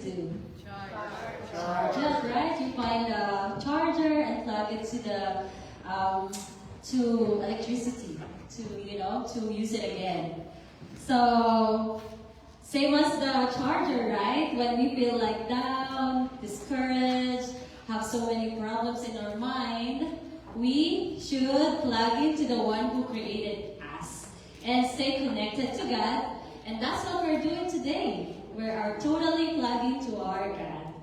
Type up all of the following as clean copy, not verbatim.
do? Charge it, right? You find a charger and plug it to the to electricity to use it again. So same as the charger, right? When we feel like down, discouraged, have so many problems in our mind, we should plug into the one who created us and stay connected to God. And that's what we're doing today. We are totally plugging to our God.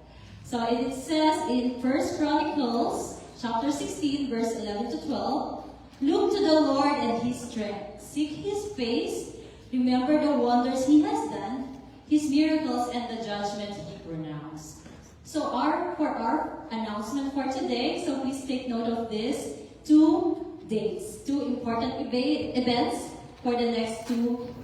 So it says in 1 Chronicles chapter 16, verse 11 to 12, look to the Lord and His strength. Seek His face. Remember the wonders He has done, His miracles, and the judgment He pronounced. So for our announcement for today, so please take note of this. 2 dates, 2 important events for the next 2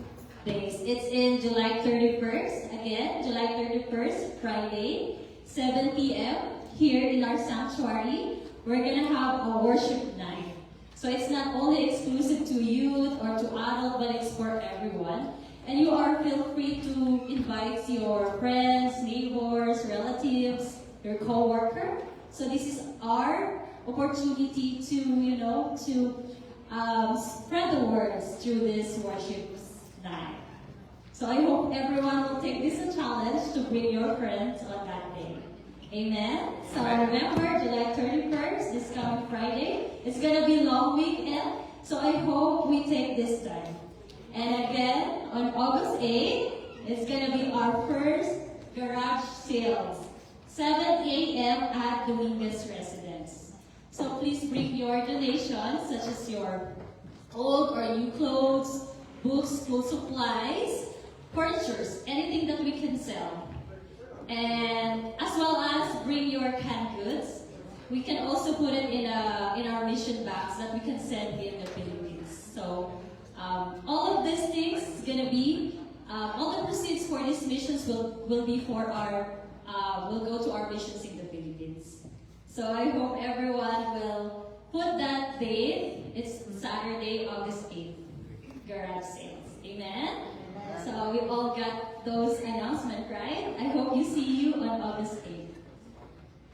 days. It's in July 31st, again, July 31st, Friday, 7 p.m. here in our sanctuary. We're going to have a worship night. So it's not only exclusive to youth or to adults, but it's for everyone. And you feel free to invite your friends, neighbors, relatives, your co-worker. So this is our opportunity to spread the words through this worship night. So I hope everyone will take this as a challenge to bring your friends on that day. Amen. So remember, July 31st, this coming Friday. It's going to be a long weekend, so I hope we take this time. And again, on August 8th, it's going to be our first garage sales, 7 a.m. at Dominguez Residence. So please bring your donations, such as your old or new clothes, books, school supplies, furnitures, anything that we can sell. And as well as bring your canned goods. We can also put it in our mission bags that we can send in the Philippines. So all of these things is going to be, all the proceeds for these missions will be for will go to our missions in the Philippines. So I hope everyone will put that date. It's Saturday, August 8th, garage sales. Amen? So we all got those announcements, right? I hope you see you on August 8th.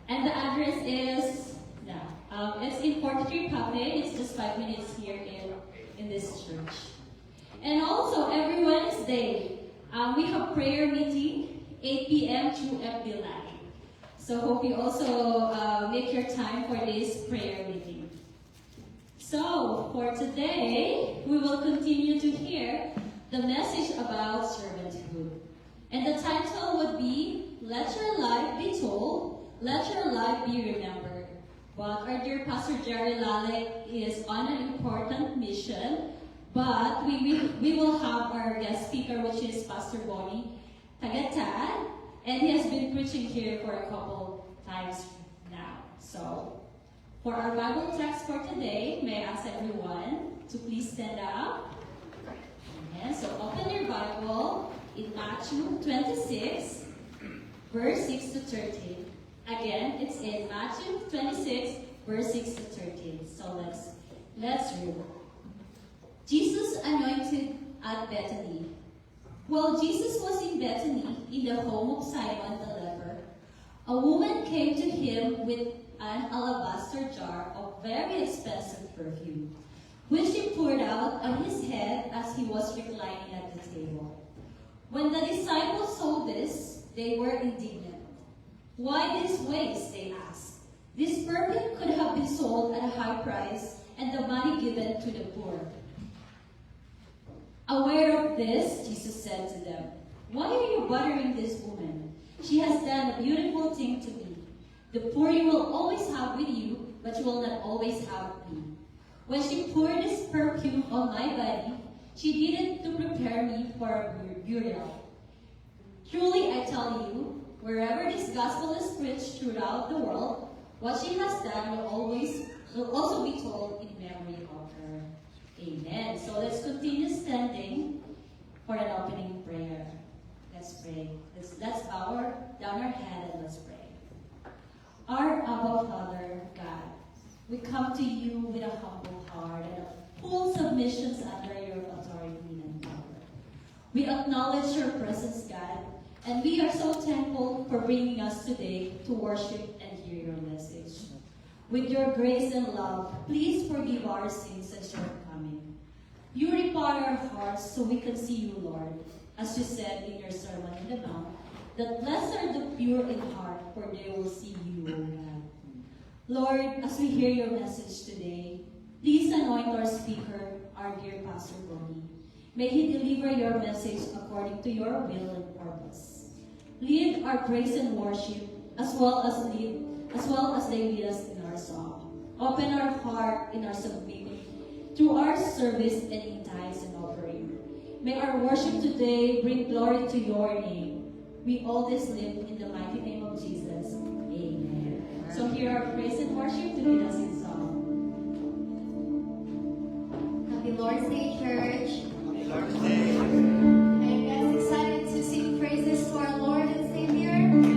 And the address is, it's in 43 Pape. It's just 5 minutes here in this church. And also, every Wednesday, we have prayer meeting, 8 p.m. through FB Live. So hope you also make your time for this prayer meeting. So, for today, we will continue to hear the message about servanthood. And the title would be, Let Your Life Be Told, Let Your Life Be Remembered. But our dear Pastor Jerry Lalek is on an important mission, but we will have our guest speaker, which is Pastor Bonnie Tagatan, and he has been preaching here for a couple times now. So, for our Bible text for today, may I ask everyone to please stand up. Amen. So open your Bible in Matthew 26, verse 6 to 13. Again, it's in Matthew 26, verse 6 to 13. So let's read. Jesus anointed at Bethany. While Jesus was in Bethany, in the home of Simon the leper, a woman came to him with an alabaster jar of very expensive perfume, which she poured out on his head as he was reclining at the table. When the disciples saw this, they were indignant. Why this waste, they asked. This perfume could have been sold at a high price and the money given to the poor. Aware of this, Jesus said to them, Why are you bothering this woman? She has done a beautiful thing to me. The poor you will always have with you, but you will not always have me. When she poured this perfume on my body, she did it to prepare me for a burial. Truly, I tell you, wherever this gospel is preached throughout the world, what she has done will also be told in memory of her. Amen. So let's continue standing for an opening prayer. Let's pray. Let's bow down our head and let's pray. Our Abba Father, God, we come to you with a humble heart and a full submission under your authority and power. We acknowledge your presence, God, And we are so thankful for bringing us today to worship and hear your message. With your grace and love, please forgive our sins and shortcomings. You repair our hearts so we can see you, Lord, as you said in your Sermon on the Mount, that blessed are the pure in heart, for they will see you, O God. Lord, as we hear your message today, please anoint our speaker, our dear Pastor Bonnie. May he deliver your message according to your will and purpose. Lead our praise and worship as well as they lead us in our song. Open our heart in our submitting through our service and in tithes and offering. May our worship today bring glory to your name. We all this live in the mighty name of Jesus. Amen. So hear our praise and worship to lead us in song. Happy Lord's Day, church. Happy Lord's Day. Are you guys excited to sing praises to our Lord and Savior?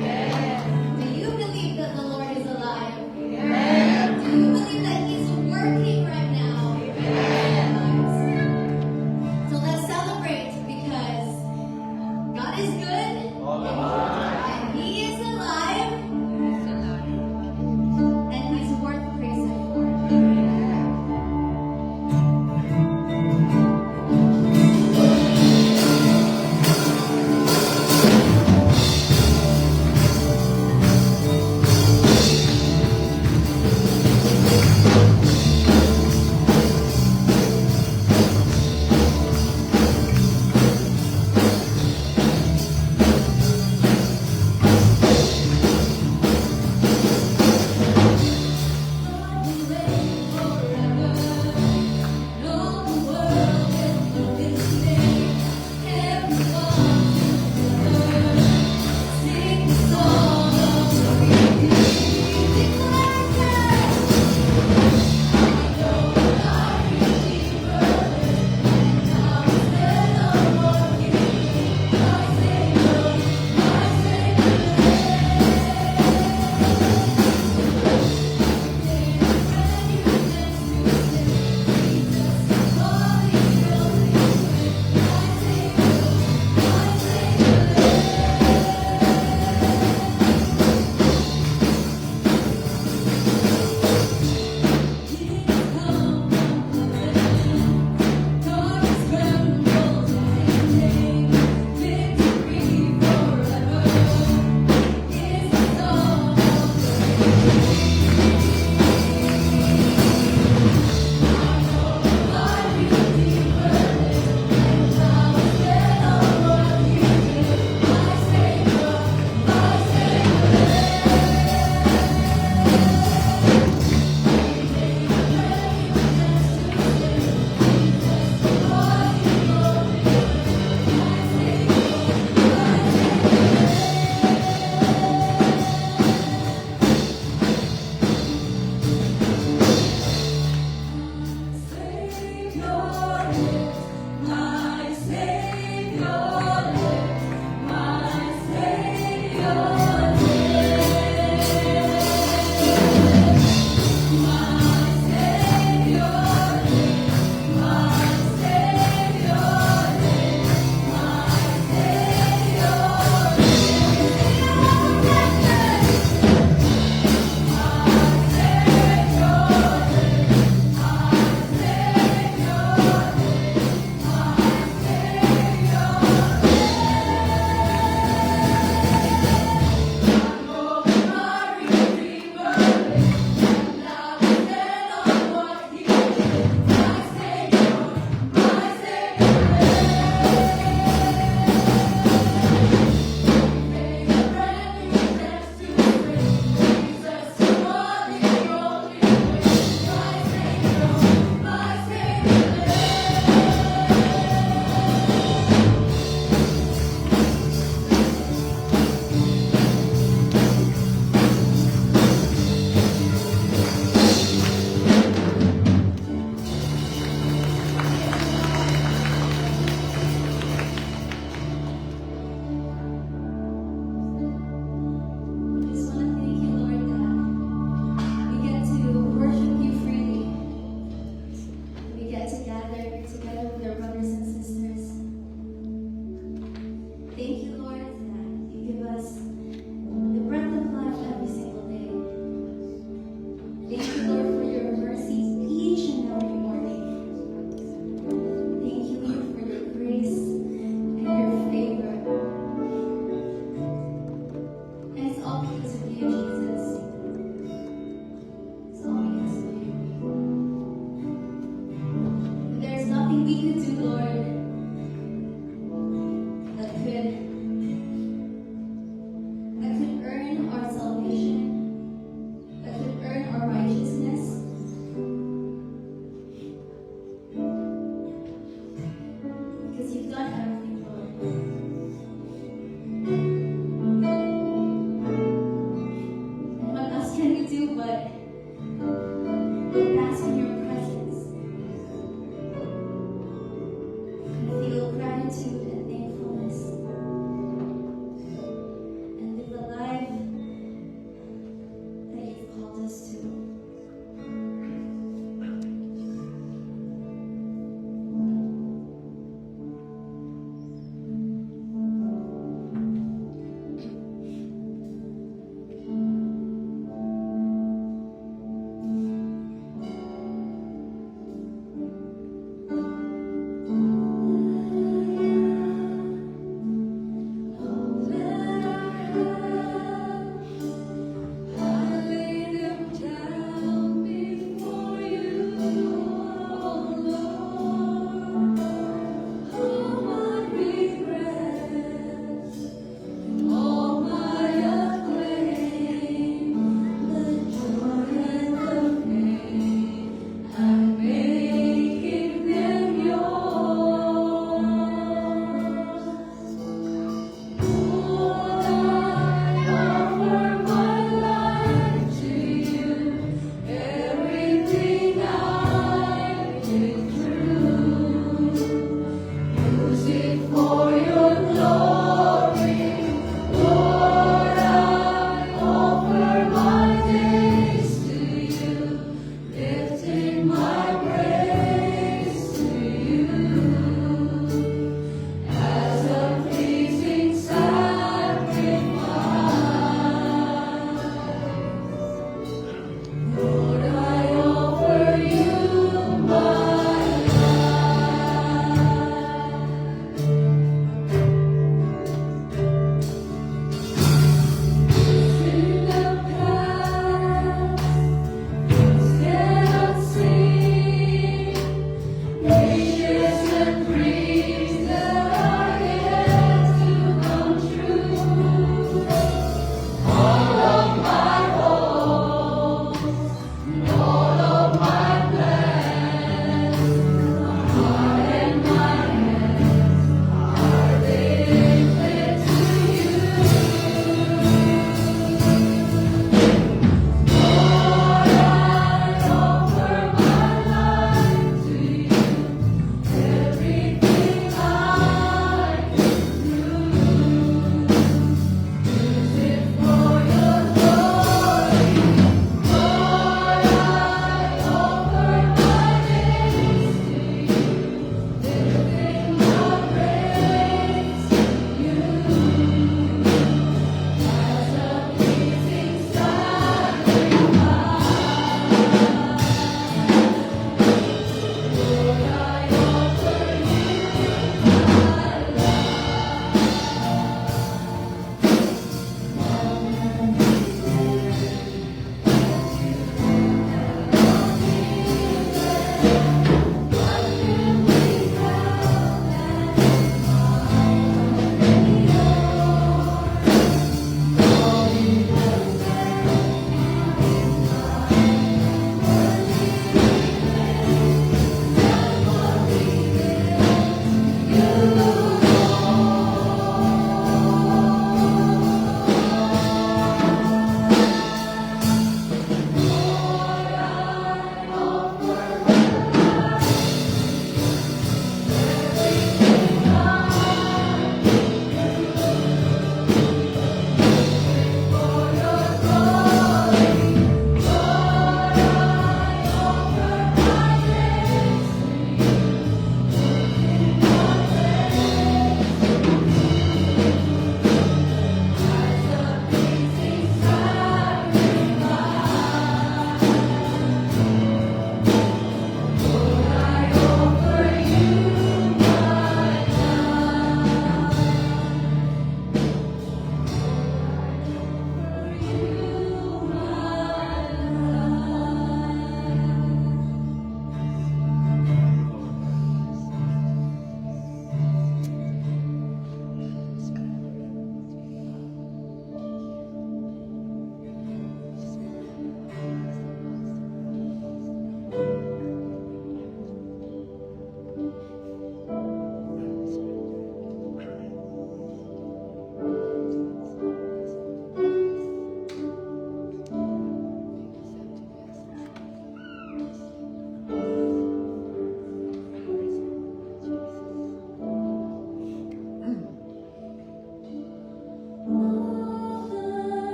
Yes. Do you believe that the Lord is alive? Yes. Do you believe that He's working right now? Yes. So let's celebrate because God is good All the time. and He is alive and He's worth praising for.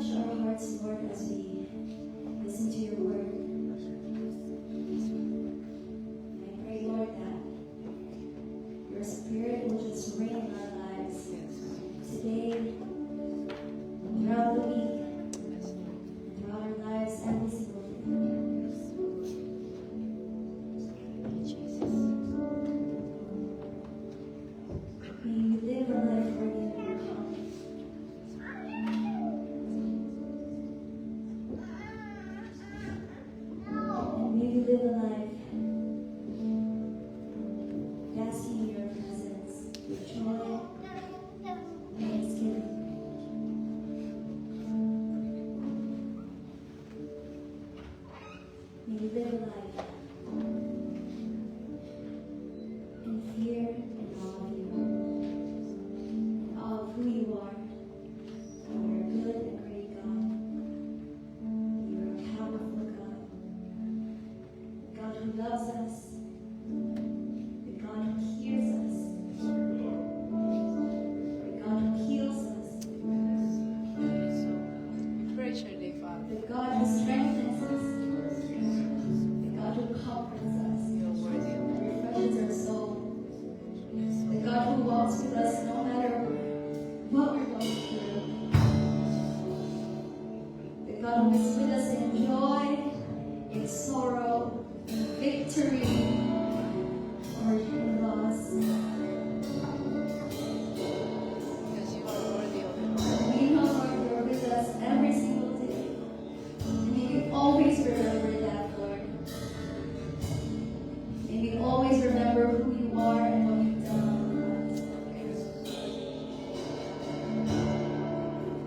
touch our hearts, Lord, as we listen to your word. I pray, Lord, that your spirit will just reign in our lives today, throughout the week, throughout our lives, every single day. May we live a life worthy of your calling. And may we live a life basking in your presence with joy and thanksgiving. May we live a life in fear and awe of you, in awe of who you are. You are a good and great God. You are a powerful God. God who loves us, the God who hears us, the God who heals us, Praise your name, Father. the God who strengthens us, the God who comforts us, You are worthy of and refreshes our soul, the God who walks with us no matter what we're going through, the God who is with us in joy, in sorrow, in victory, or in loss. because you are worthy of it all. We know, Lord, you're with us every single day. And may we always remember that, Lord. May we always remember who you are and what you've done.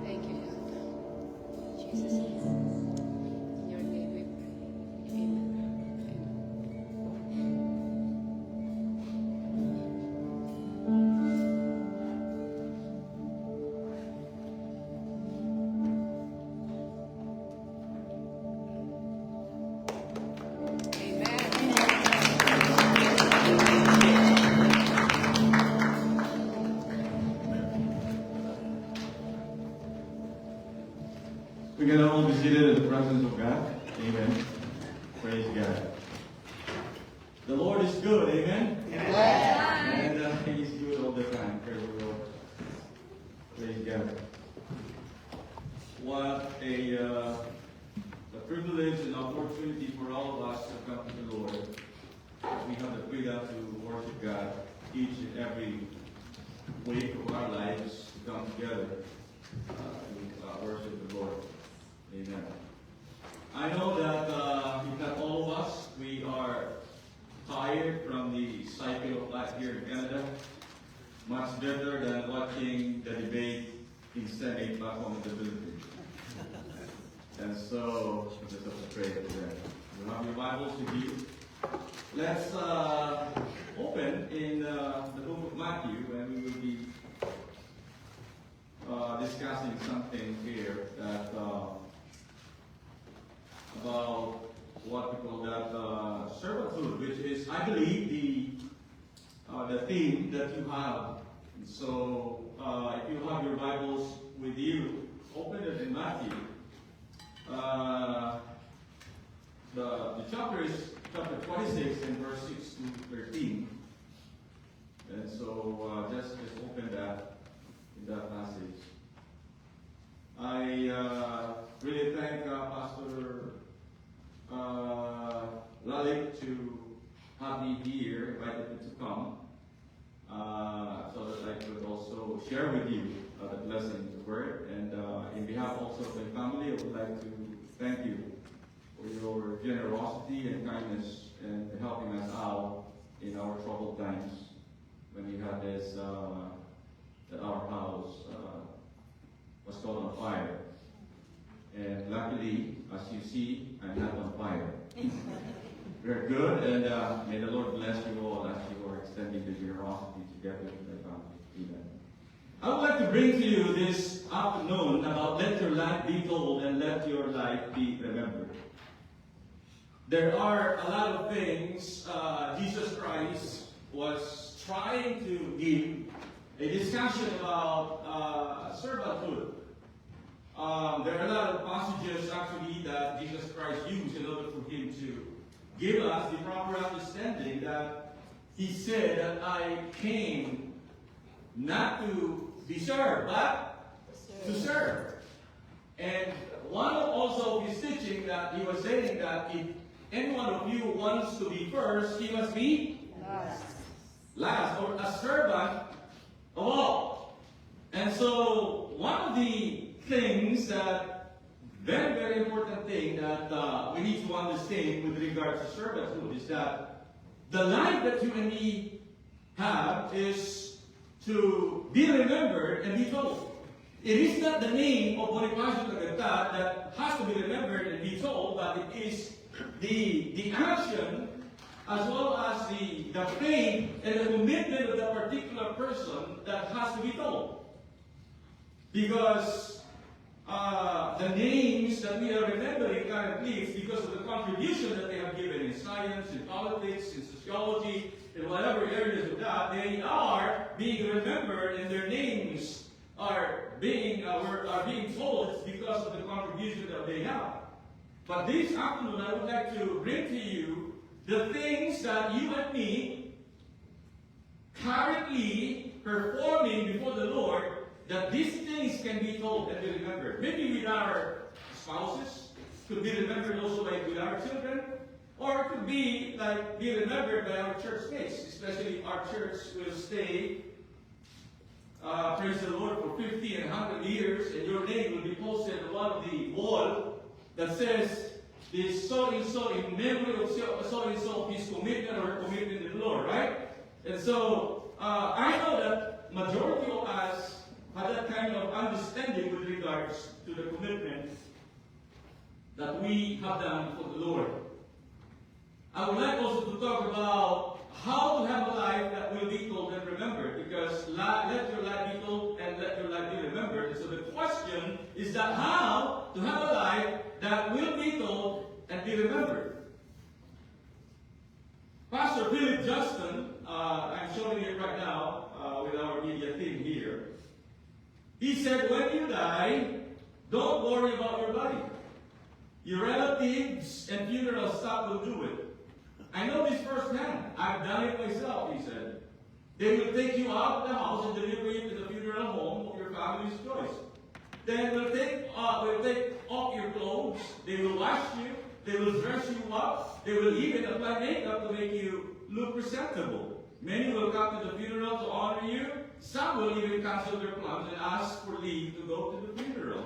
Thank you, God. Jesus, in your name we pray. Amen. We're going to all be seated in the presence of God. Amen. Praise God. The Lord is good. Amen. And He's good all the time. Praise the Lord. Praise God. What a privilege and opportunity for all of us to come to the Lord. We have the freedom to worship God each and every week of our lives to come together to worship the Lord. Amen. I know that if not all of us, we are tired from the cycle of life here in Canada. Much better than watching the debate in Senate back home in the Philippines. And so, just have to pray for that. You have your Bibles with you. Let's open in the book of Matthew, and we will be discussing something here that about what we call that servanthood, which is, I believe, the theme that you have. So, if you have your Bibles with you, open it in Matthew. The chapter is chapter 26 and verse 6 to 13. And so just open that in that passage. I really thank Pastor Lalik to have me here, invited me to come, so that I could also share with you the blessing of the word. And in behalf also of my family, I would like to thank you for your generosity and kindness and helping us out in our troubled times when we had this, that our house was caught on fire. And luckily, as you see, I'm not on fire. We're good, and may the Lord bless you all as you are extending the generosity together with my family. Amen. I would like to bring to you this afternoon about let your life be told and let your life be remembered. There are a lot of things Jesus Christ was trying to give a discussion about servanthood. there are a lot of passages actually that Jesus Christ used in order for him to give us the proper understanding that he said that I came not to be served, but to serve. And one also of his teaching that he was saying that if any one of you wants to be first, he must be last, or a servant of all. And so one of the things that very, very important thing that we need to understand with regards to servanthood is that the life that you and me have is to be remembered and be told. It is not the name of Bonifacio Tagata that has to be remembered and be told, but it is the action as well as the faith and the commitment of that particular person that has to be told. Because the names that we are remembering currently is because of the contribution that they have given in science, in politics, in sociology, in whatever areas of that, they are being remembered and their names are being told. It's because of the contribution that they have. But this afternoon, I would like to bring to you the things that you and me currently performing before the Lord, that these things can be told and be remembered. Maybe with our spouses, could be remembered also like with our children, or it could be like be remembered by our church mates, especially if our church will stay, praise the Lord, for 50 and 100 years, and your name will be posted on one of the wall that says, this so-and-so in memory of so-and-so of his commitment or her commitment to the Lord, right? And so, I know that majority of us have that kind of understanding with regards to the commitment that we have done for the Lord. I would like also to talk about how to have a life that will be told and remembered, because let your life be told and let your life be remembered. And so the question is that how to have a life that will be told and be remembered. Pastor Philip Justin, I'm showing it right now with our media team here. He said, when you die, don't worry about your body. Your relatives and funeral staff will do it. I know this firsthand. I've done it myself, he said. They will take you out of the house and deliver you to the funeral home of your family's choice. Then will take off your clothes. They will wash you. They will dress you up. They will even apply makeup to make you look presentable. Many will come to the funeral to honor you. Some will even cancel their plans and ask for leave to go to the funeral.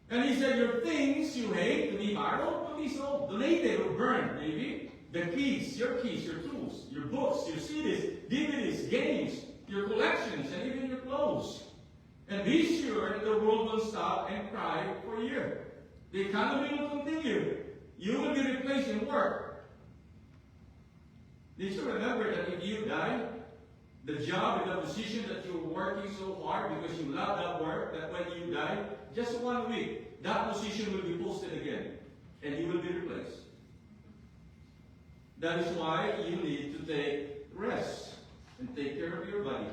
And he said, your things you hate to be borrowed will be sold, donated or burned, maybe. The keys, your tools, your books, your CDs, DVDs, games, your collections, and even your clothes. And be sure that the world will stop and cry for you. The economy will continue. You will be replaced in work. Did you remember that if you die, the job and the position that you're working so hard because you love that work, that when you die, just 1 week, that position will be posted again, and you will be replaced. That is why you need to take rest and take care of your body,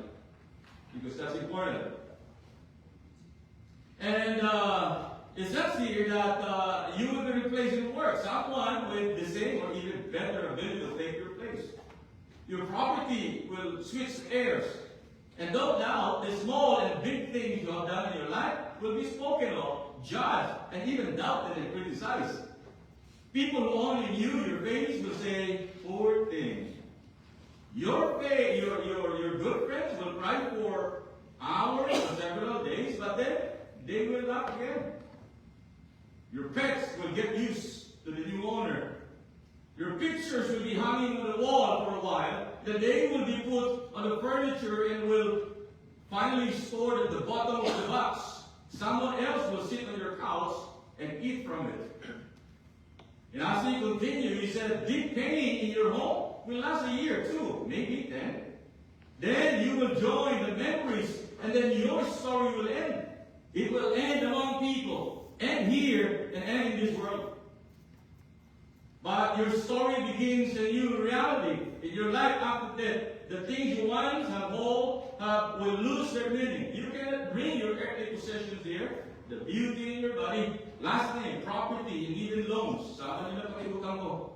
because that's important. And it says here that you will be replaced in work. Someone with the same or even better ability will take your place. Your property will switch heirs. And no doubt, the small and big things you have done in your life will be spoken of, judged, and even doubted and criticized. People who only knew your face will say, poor thing. Your good friends will cry for hours or several days, but then they will laugh again. Your pets will get used to the new owner. Your pictures will be hanging on the wall for a while. Then they will be put on the furniture and will finally stored at the bottom of the box. Someone else will sit on your couch and eat from it. And as he continued, he said, deep pain in your home will last a year, 2, maybe 10. Then you will join the memories, and then your story will end. It will end among people, end here, and end in this world. But your story begins a new reality in your life after death. the things you once have hold will lose their meaning. You cannot bring your earthly possessions there, the beauty in your body, last name, property, and even loans. Sama nila pakiutang ko.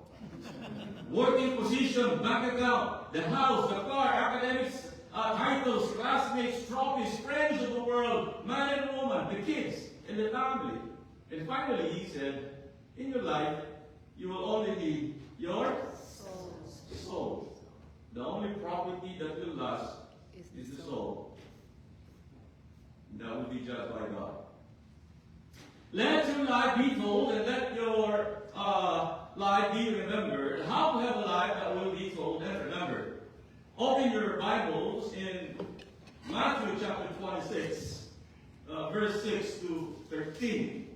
Working position, bank account, the house, the car, academics, titles, classmates, trophies, friends of the world, man and woman, the kids, and the family. And finally, he said, in your life, you will only need your soul. The only property that will last is the soul. That will be judged by God. Let your life be told, and let your life be remembered. How to have a life that will be told and remembered. Open your Bibles in Matthew chapter 26, verse 6 to 13.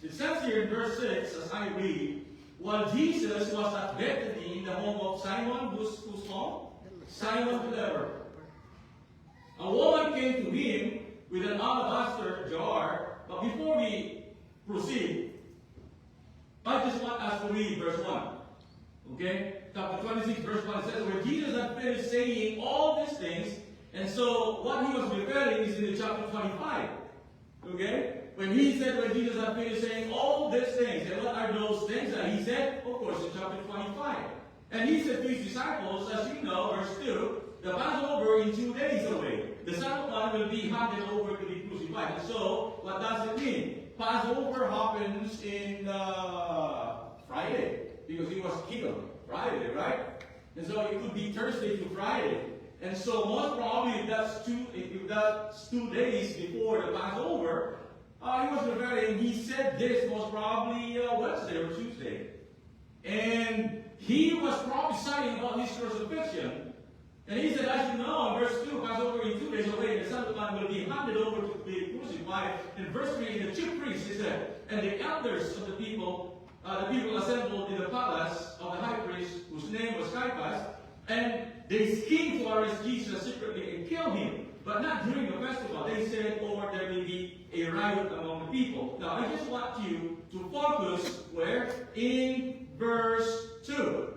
It says here in verse 6, as I read, while Jesus was at Bethany in the home of Simon, whose home? Simon the leper. A woman came to him with an alabaster jar. But before we proceed, I just want us to read verse 1. Okay? Chapter 26, verse 1 says, where Jesus had finished saying all these things, and so what he was referring is in the chapter 25. Okay? When he said, when Jesus had finished saying all these things, and what are those things that he said? Of course, in chapter 25. And he said to his disciples, as you know, verse 2, the Passover in 2 days away. The Son of Man will be handed over to be crucified. And so, what does it mean? Passover happens in Friday, because he was killed Friday, right? And so it could be Thursday to Friday. And so most probably if that's 2 days before the Passover, he was referring, he said this most probably Wednesday or Tuesday. And he was prophesying about his crucifixion. And he said, as you know, in verse 2, Passover in 2 days away, the Son of Man will be handed over to be crucified. In verse 3, the chief priests, he said, and the elders of the people assembled in the palace of the high priest, whose name was Caiaphas, and they schemed to arrest Jesus secretly and kill him. But not during the festival. They said, or there will be a riot among the people. Now, I just want you to focus where? In verse 2.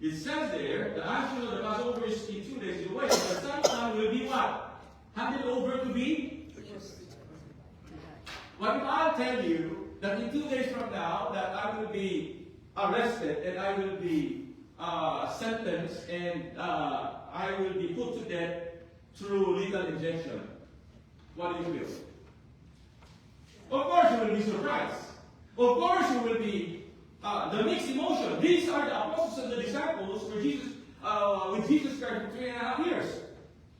It says there, the action of the Passover is in 2 days away. The Son of Man will be what? Handed over to be? What if I'll tell you that in 2 days from now, that I will be arrested and I will be sentenced and I will be put to death through lethal injection? What do you feel? Of course you will be surprised. Of course you will be the mixed emotion. These are the apostles and the disciples with Jesus Christ for 3.5 years.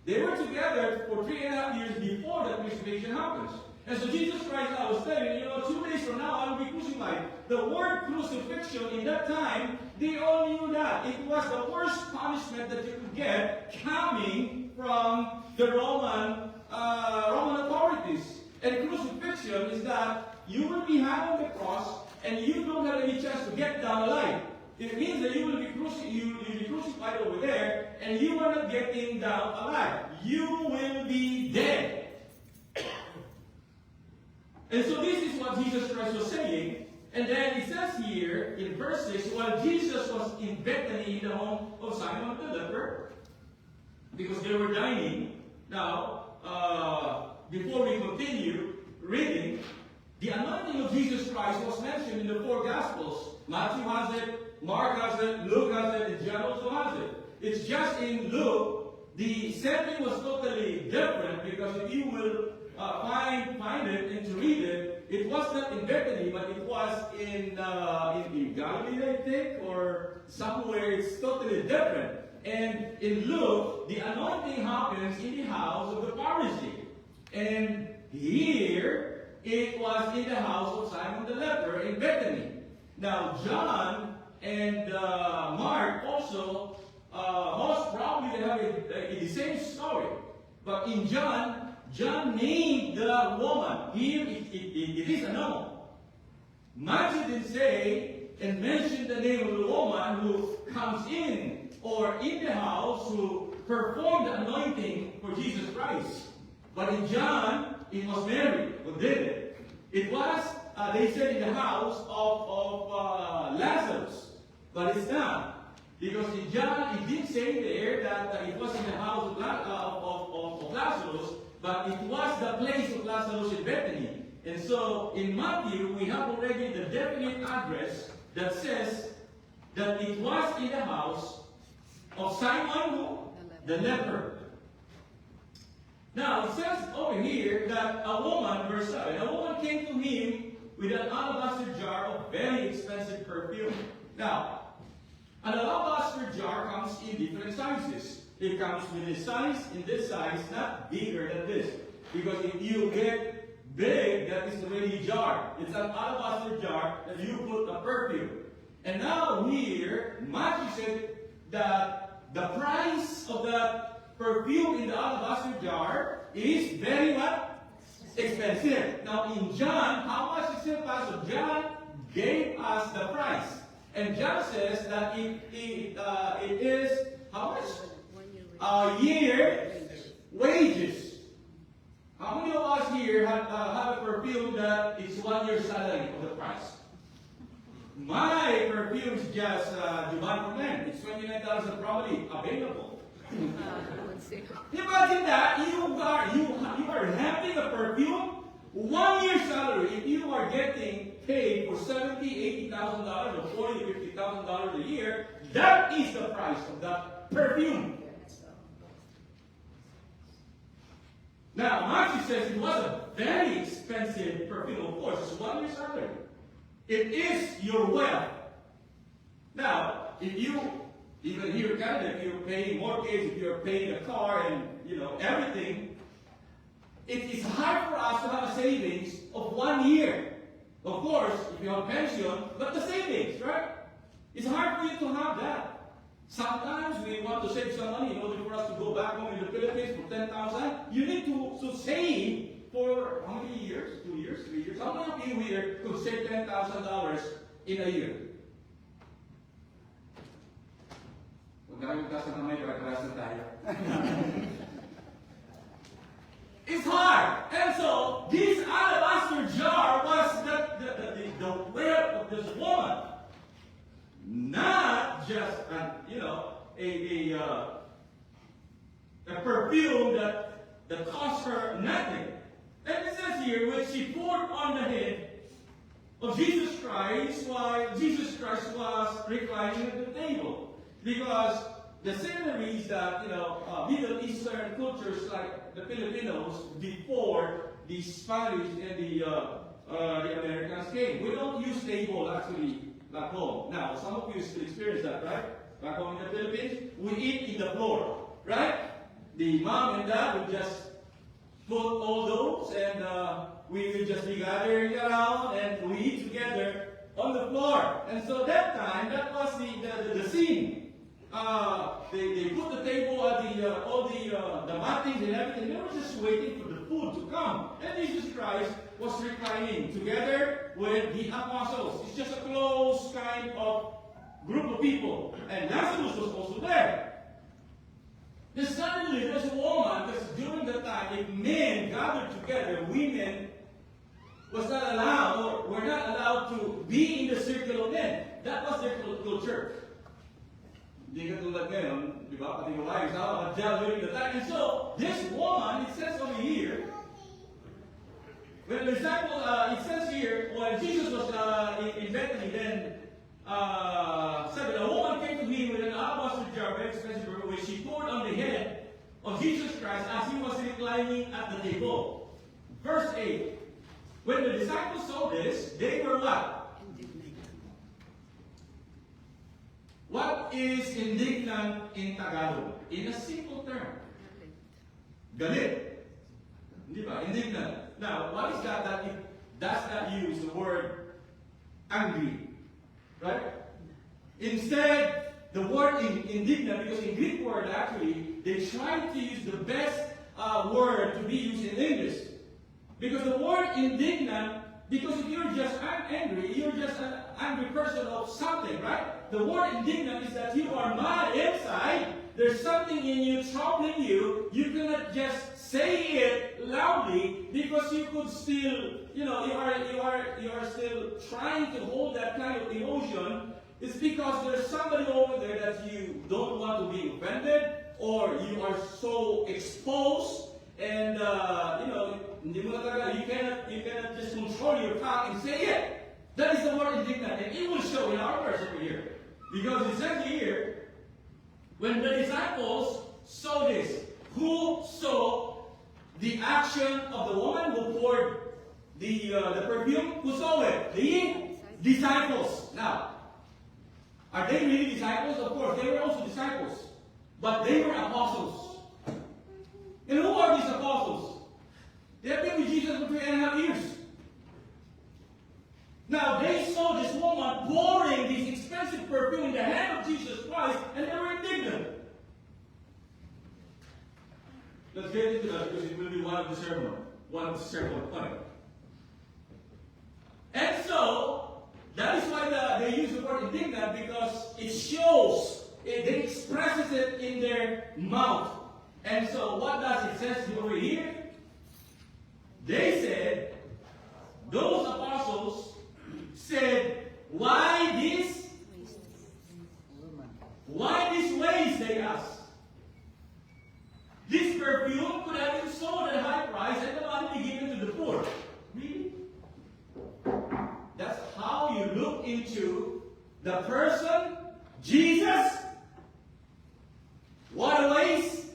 They were together for 3.5 years before the crucifixion happens. And so Jesus Christ now was telling, 2 days from now I will be crucified. The word crucifixion in that time, they all knew that. It was the worst punishment that you could get coming from the Roman authorities. And crucifixion is that you will be hung on the cross and you don't have any chance to get down alive. It means that you will be crucified over there and you are not getting down alive. You will be dead. And so this is what Jesus Christ was saying. And then it says here in verse 6, while Jesus was in Bethany in the home of Simon the leper, because they were dining. Now, before we continue reading, the anointing of Jesus Christ was mentioned in the 4 Gospels. Matthew has it, Mark has it, Luke has it, and John also has it. It's just in Luke, the setting was totally different, because if you will find it and to read it, it was not in Bethany, but it was in Galilee, I think, or somewhere. It's totally different. And in Luke, the anointing happens in the house of the Pharisee. And here, it was in the house of Simon the leper in Bethany. Now, John and Mark also, most probably they have the same story. But in John named the woman. Here it is unknown. Matthew didn't say and mention the name of the woman who comes in or in the house to perform the anointing for Jesus Christ. But in John, it was Mary who did it. It was, they said, in the house of Lazarus. But it's not. Because in John, it did say there that it was in the house of Lazarus, but it was the place of Lazarus in Bethany. And so in Matthew, we have already the definite address that says that it was in the house of Simon who? The leper. Now, it says over here that a woman, verse 7, a woman came to him with an alabaster jar of very expensive perfume. Now, an alabaster jar comes in different sizes. It comes with this size, not bigger than this. Because if you get big, that is already a jar. It's an alabaster jar that you put a perfume. And now here, Matthew said that the price of that perfume in the alabaster jar is very what? Expensive. Now in John, how much is it? Pastor John gave us the price. And John says that it is, how much? A year wages. How many of us here have a perfume that is 1 year's salary of the price? My perfume is just Dubai for Men. It's $29 probably available. Imagine that you are having a perfume, 1 year's salary. If you are getting paid for $70,000, $80,000 or $40,000, $50,000 a year, that is the price of that perfume. Now, Matthew says it was a very expensive perfume. Of course, it's 1 year's salary. It is your wealth. Now, if you, even here in Canada, if you're paying mortgage, if you're paying a car and, everything, it is hard for us to have a savings of 1 year. Of course, if you have pension, but the savings, right? It's hard for you to have that. Sometimes we want to save some money in order for us to go back home in the Philippines for 10,000. You need to save for how many years? 2 years? 3 years? How many of you here could save $10,000 in a year? It's hard. And so, this alabaster jar was the wealth of this woman. Not just a perfume that cost her nothing. And it says here, when she poured on the head of Jesus Christ while Jesus Christ was reclining at the table. Because the sceneries that, Middle Eastern cultures like the Filipinos before the Spanish and the Americans came. We don't use table actually back home. Now, some of you still experience that, right? Back home in the Philippines, we eat in the floor, right? The mom and dad would just put all those and we will just be gathering around and we eat together on the floor. And so that time, that was the scene. They put the table, all the mattings and everything. They were just waiting for the food to come. And Jesus Christ was reclining together with the apostles. It's just a close kind of group of people. And Lazarus was also there. Then suddenly there's a woman, because during the time, if men gathered together, women was not allowed, or were not allowed to be in the circle of men. That was their culture. Hindi ka tulad ngayon, di ba? Pati babae, kasama ka during the time. And so, this woman, it says over here, when the disciple, it says here, when Jesus was in Bethany, then said that a woman came to him with an alabaster jar, very expensive, which she poured on the head of Jesus Christ as he was reclining at the table. Verse 8. When the disciples saw this, they were what? What is indignant in Tagalog? In a simple term. Galit. Di ba? Indignant. Now, what is that it does not use the word angry? Right? Instead, the word indignant, because in Greek word actually, they try to use the best word to be used in English. Because the word indignant, because if you're just angry, you're just an angry person of something, right? The word indignant is that you are mad inside. There's something in you troubling you. You cannot just say it loudly because you could still, you are still trying to hold that kind of emotion It's because there's somebody over there that you don't want to be offended, or you are so exposed, and you cannot just control your tongue and say it. That is the word indignant, and it will show in our verse over here. Because it says here, when the disciples saw this, who saw the action of the woman who poured the perfume? Who saw it? The disciples. Now, are they really disciples? Of course, they were also disciples. But they were apostles. And who are these apostles? They have been with Jesus for 3.5 years. Now, they saw this woman pouring this expensive perfume in the hand of Jesus Christ, and they were indignant. Let's get into that because it will be one of the sermon points. And so, that is why they use the word indignant, because it shows, they expresses it in their mouth. And so, what does it say over here? They said, those apostles said, why this waste, they asked. This perfume could have been sold at a high price and the money be given to the poor. Really? That's how you look into the person, Jesus? What a waste!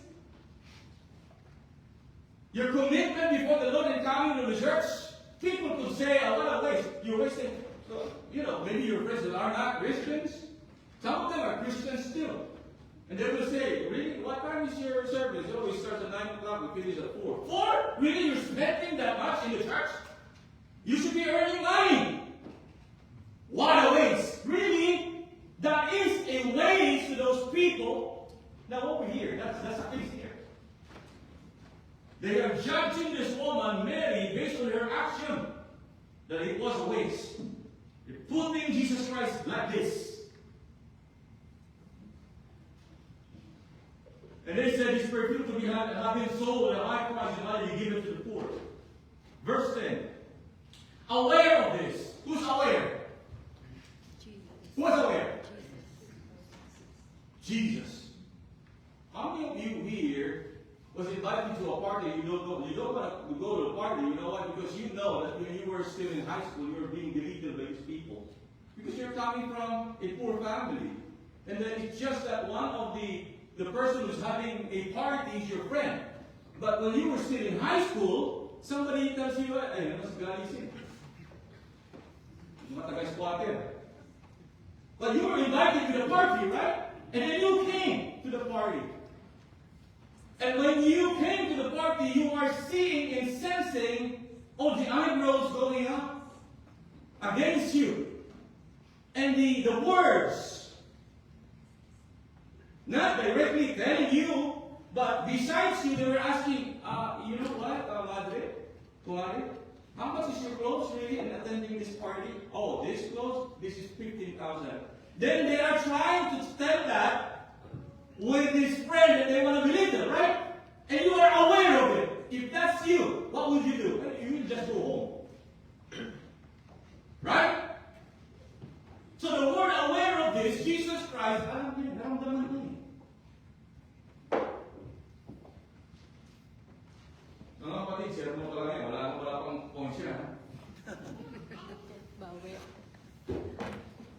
Your commitment before the Lord and coming to the church, people could say, oh, what a waste. You're wasting, maybe your friends that are not Christians. Some of them are Christians still. And they will say, really? What time is your service? Oh, it starts at 9 o'clock, we finish at 4. 4? Really? You're spending that much in the church? You should be earning money. What a waste. Really? That is a waste to those people. Now over here, that's a case here. They are judging this woman, Mary, based on her action, that it was a waste. They're putting Jesus Christ like this. And they said this perfume to be have been sold at a high price and money you give it to the poor. Verse 10. Aware of this. Who's aware? Who's aware? Jesus. How many of you here was invited to a party you don't want to go to a party? You know what? Because you know that when you were still in high school, you were being deleted by these people. Because you're coming from a poor family. And then it's just that one of the person who's having a party is your friend. But when you were still in high school, somebody tells you, hey, mas galising. Matagal squatter. But you were invited to the party, right? And then you came to the party. And when you came to the party, you are seeing and sensing all the eyebrows going up against you. And the words, not directly telling you, but besides you, they were asking, you know what, Madre, Kumare, how much is your clothes really in attending this party? Oh, this clothes, this is 15,000. Then they are trying to tell that with this friend that they want to believe them, right? And you are aware of it. If that's you, what would you do? Well, you will just go home. Right? So the word aware of this, Jesus Christ, mga kapatid, share mo ka lang yan. Wala pang points yan.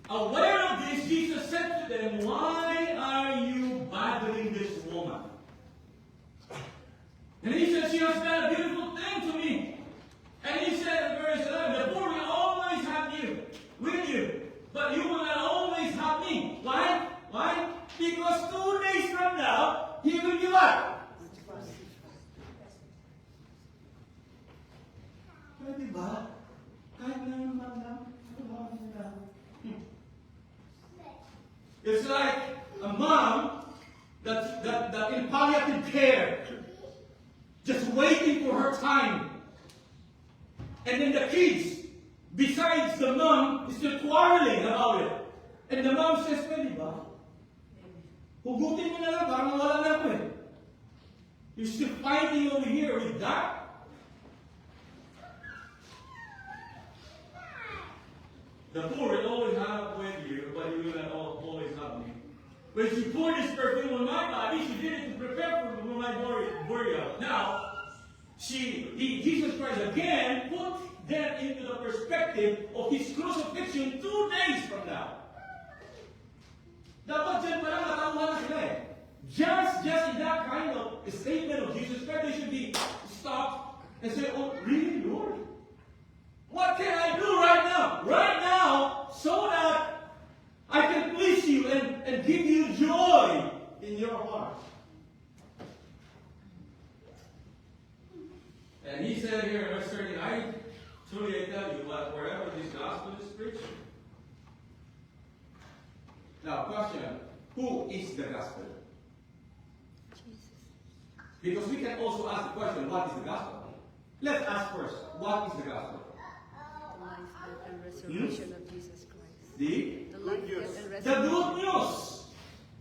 Aware of this, Jesus said to them, why are you bothering this woman? And he said, she has done a beautiful thing to me. And he said in verse 11, the poor will always have you, with you, but you will not always have me. Why? Why? Because 2 days from now, he will give up. Diba? It's like a mom that in palliative care, just waiting for her time. And then the kids, besides the mom, is still quarreling about it. And the mom says, pwede ba? Hugutin mo na lang, parang wala na ako eh. You're still fighting over here with that? the poor will always have with you, but you will not always have me. When she poured this perfume on my body, she did it to prepare for my burial. Now, Jesus Christ again put them into the perspective of his crucifixion 2 days from now. Dapat dyan parang natauhan na sila eh. Just in that kind of statement of Jesus Christ, they should be stopped and say, oh, really, Lord? What can I do right now? Right now, so that I can please you and give you joy in your heart. And he said here in verse 39, truly I tell you, that wherever this gospel is preached. Now, question, who is the gospel? Jesus. Because we can also ask the question, what is the gospel? Let's ask first, what is the gospel? The life, death, and resurrection of Jesus Christ. The life, death, and The resurrection. good news.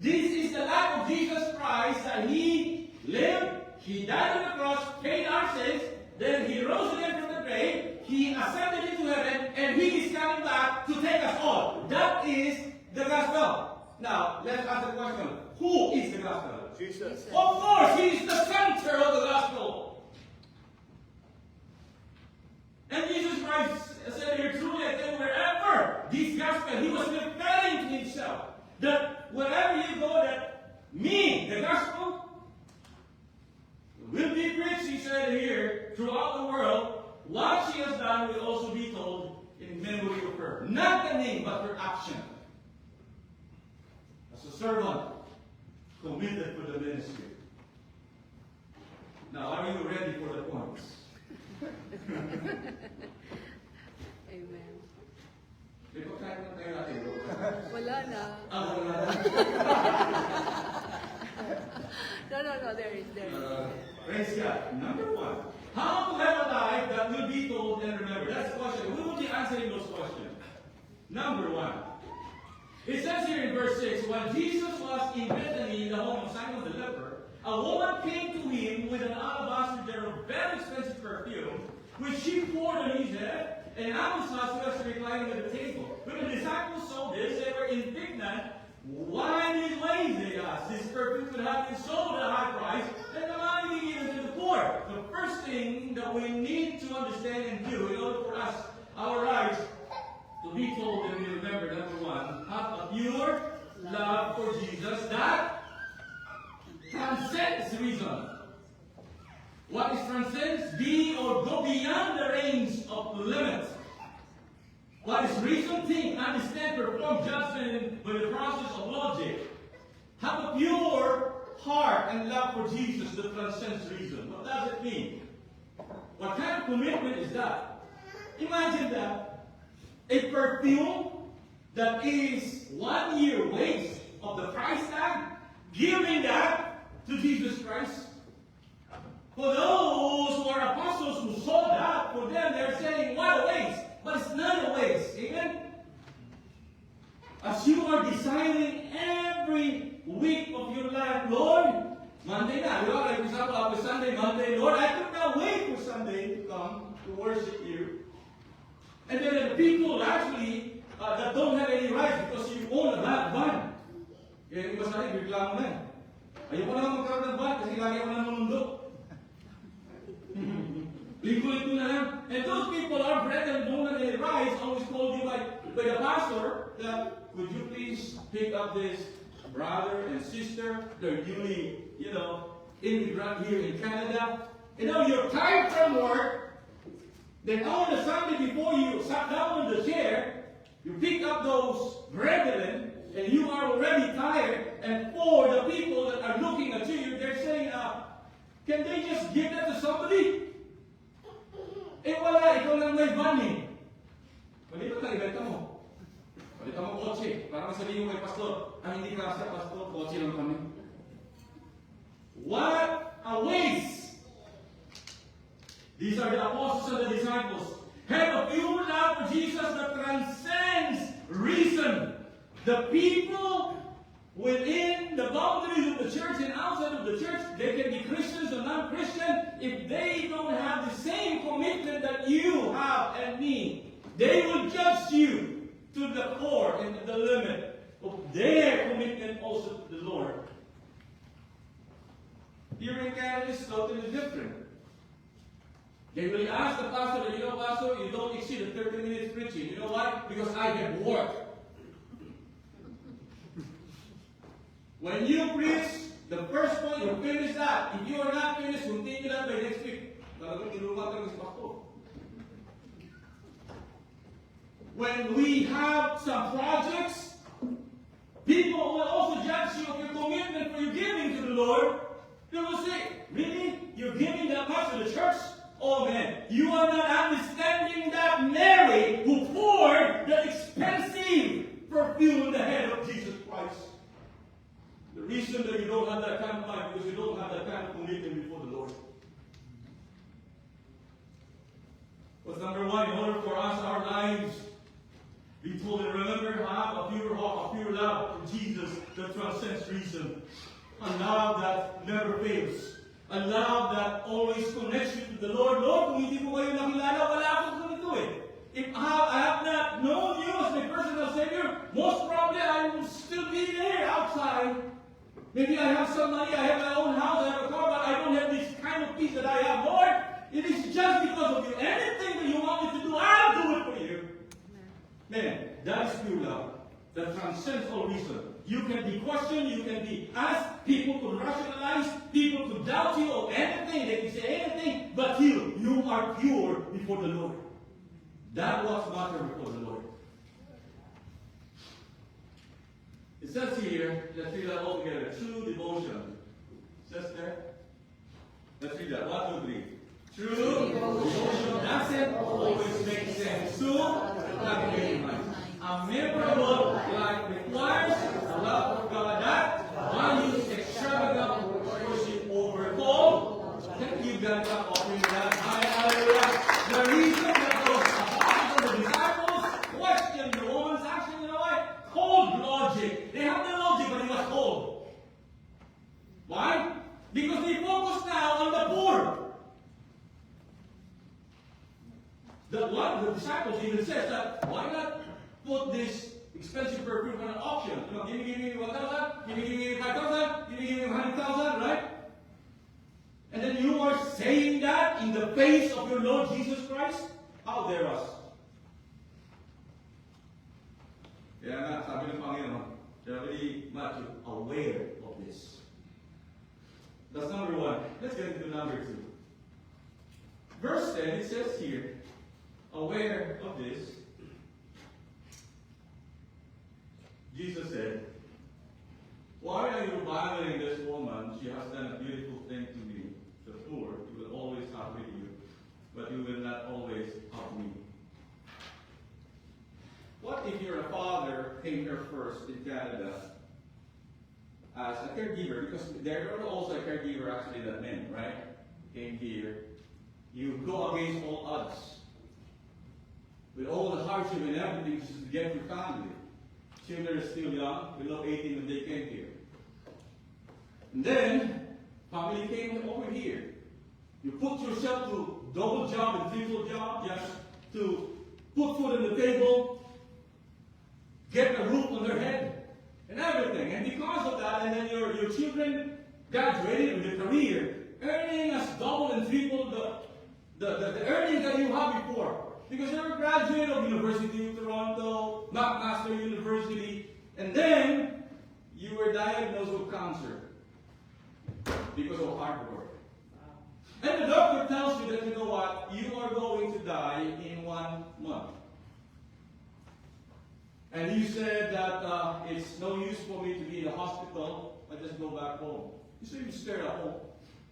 This is the life of Jesus Christ, that he lived, he died on the cross, paid our sins, then he rose again from the grave, he ascended into heaven, and he is coming back to take us all. That is the gospel. Now, let's ask the question, who is the gospel? Jesus. Of course, he is the center of the gospel. And Jesus Christ said here, truly I tell you, wherever this gospel, he was referring to himself. That wherever you go, that me, the gospel, will be preached, he said here, throughout the world. What she has done will also be told in memory of her. Not the name, but her action. As a servant, committed for the ministry. Now, are you ready for the points? Amen. Di ba kahit na tayo natin? Wala na. Wala na. No, there is. Praise God. Number 1. How to have a life that will be told and remembered? That's the question. We will be answering those questions. Number 1. It says here in verse 6, while Jesus was in Bethany in the home of Simon the leper, a woman came to him with an alabaster jar of very expensive perfume, which she poured on his head, and Amos was reclining at the table. When the disciples saw this, they were indignant. Why these ways, they asked? This perfume could have been sold at a high price, and the money be given to the poor. The first thing that we need to understand and do in order for us, our lives, to be told and be remembered, number 1, have a pure love for Jesus that transcends reason. What is transcends? Be or go beyond the range of limits. What is reason? Think, understand, perform judgment with the process of logic. Have a pure heart and love for Jesus that transcends reason. What does it mean? What kind of commitment is that? Imagine that a perfume that is 1 year waste of the price tag, giving that to Jesus Christ. For those who are apostles who saw that, for them they're saying, what a waste. But it's not a waste. Amen? As you are deciding every week of your life, Lord, Monday na, di ba? Like, for example, after Sunday, Monday, Lord, I could not wait for Sunday to come to worship you. And then the people actually that don't have any rights because you own a bad van. Kaya iba sa akin, reklamo na eh. Ayoko na magkaroon ng van kasi lagi ako nanunundok. Linggo-linggo na lang. And those people are brethren, don't have any rights, always told you by the pastor that, could you please pick up this brother and sister? They're newly, immigrant here in Canada. You're tired from work. Then on the Sunday before you sat down in the chair, you pick up those brethren, and you are already tired. And for the people that are looking at you, they're saying, can they just give that to somebody? Wala, ikaw lang may money. Balito ka, ibenta mo. Balito mo kotse. Para masabihin mo kay pastor, hindi klase, pastor, kotse lang kami. What a waste! These are the apostles and the disciples. Have a pure love for Jesus that transcends reason. The people within the boundaries of the church and outside of the church, they can be Christians or non-Christian. If they don't have the same commitment that you have and me, they will judge you to the core and to the limit of their commitment also to the Lord. Here in Canada is totally different. They will ask the pastor, you know, pastor, you don't exceed the 30 minutes preaching. You know why? Because I have work. When you preach, the first point, you finish that. If you are not finished, continue that by next week. When we have some projects, people will also judge you of your commitment for your giving to the Lord. They will say, really? You're giving that much to the church? Oh man, you are not understanding that Mary who poured the expensive perfume on the head of Jesus Christ. The reason that you don't have that kind of life is because you don't have that kind of commitment before the Lord. What's number one? In order for us, our lives, be told and remember, have a pure heart, a pure love for Jesus that transcends reason. A love that never fails. A love that always connects you to the Lord. Lord, kung hindi ko kayo nakilala, wala akong ganito eh. If I have not known you as my personal Savior, most probably I will still be there outside. Maybe I have some money, I have my own house, I have a car, but I don't have this kind of peace that I have. Lord, it is just because of you. Anything that you want me to do, I'll do it for you. Man, that is pure love. That transcends all reason. You can be questioned, you can be asked, people could rationalize, people could doubt you of anything, they can say anything, but you are pure before the Lord. That was matter before the Lord. It says here, let's read that all together, true devotion. It says there. Let's read that. 1, 2, 3. True devotion doesn't always make sense. To have very much. A memorable life requires a love for God that values extravagant worship over all. Thank you, God, for offering that. Hallelujah. The reason that those apostles, the disciples, questioned the woman's action, you know what? Cold logic. They have the logic, but it was cold. Why? Because they focus now on the poor. The disciples even says that, why not put this expensive perfume on an auction? You know, give me 1,000, give me 5,000, give me 100,000, right? And then you are saying that in the face of your Lord Jesus Christ? How dare us? Kaya nga, sabi ng Panginoon, they're very much aware of this. That's number one. Let's get into number 2. Verse 10, it says here, aware of this, Jesus said, why are you bothering this woman? She has done a beautiful thing to me. The poor, you will always have with you, but you will not always have me. What if you're a father, came here first in Canada as a caregiver? Because there are also a caregiver actually that men, right? Came here. You go against all odds. With all the hardship and everything just to get your family. Children are still young, below 18 when they came here. And then, family came over here. You put yourself to double job and triple job just to put food on the table, get a roof on their head, and everything. And because of that, and then your children graduated with a career, earning as double and triple the earnings that you had before. Because you're a graduate of University of Toronto, McMaster University, and then you were diagnosed with cancer because of hard work. And the doctor tells you that, you know what, you are going to die in 1 month. And you said that it's no use for me to be in the hospital, I just go back home. So you stay at home.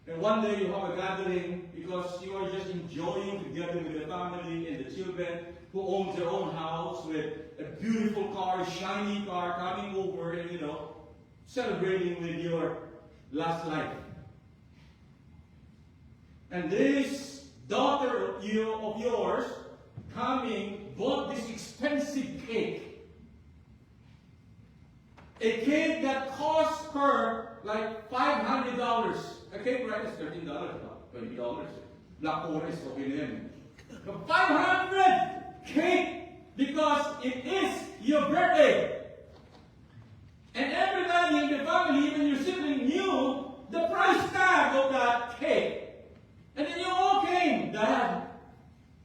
And one day you have a gathering because you are just enjoying together with the family and the children who owns their own house with a beautiful car, a shiny car coming over and, you know, celebrating with your last life. And this daughter of yours coming bought this expensive cake. A cake that cost her like $500. A cake right is $13, $20. Black Forest is okay na yan. $500 cake because it is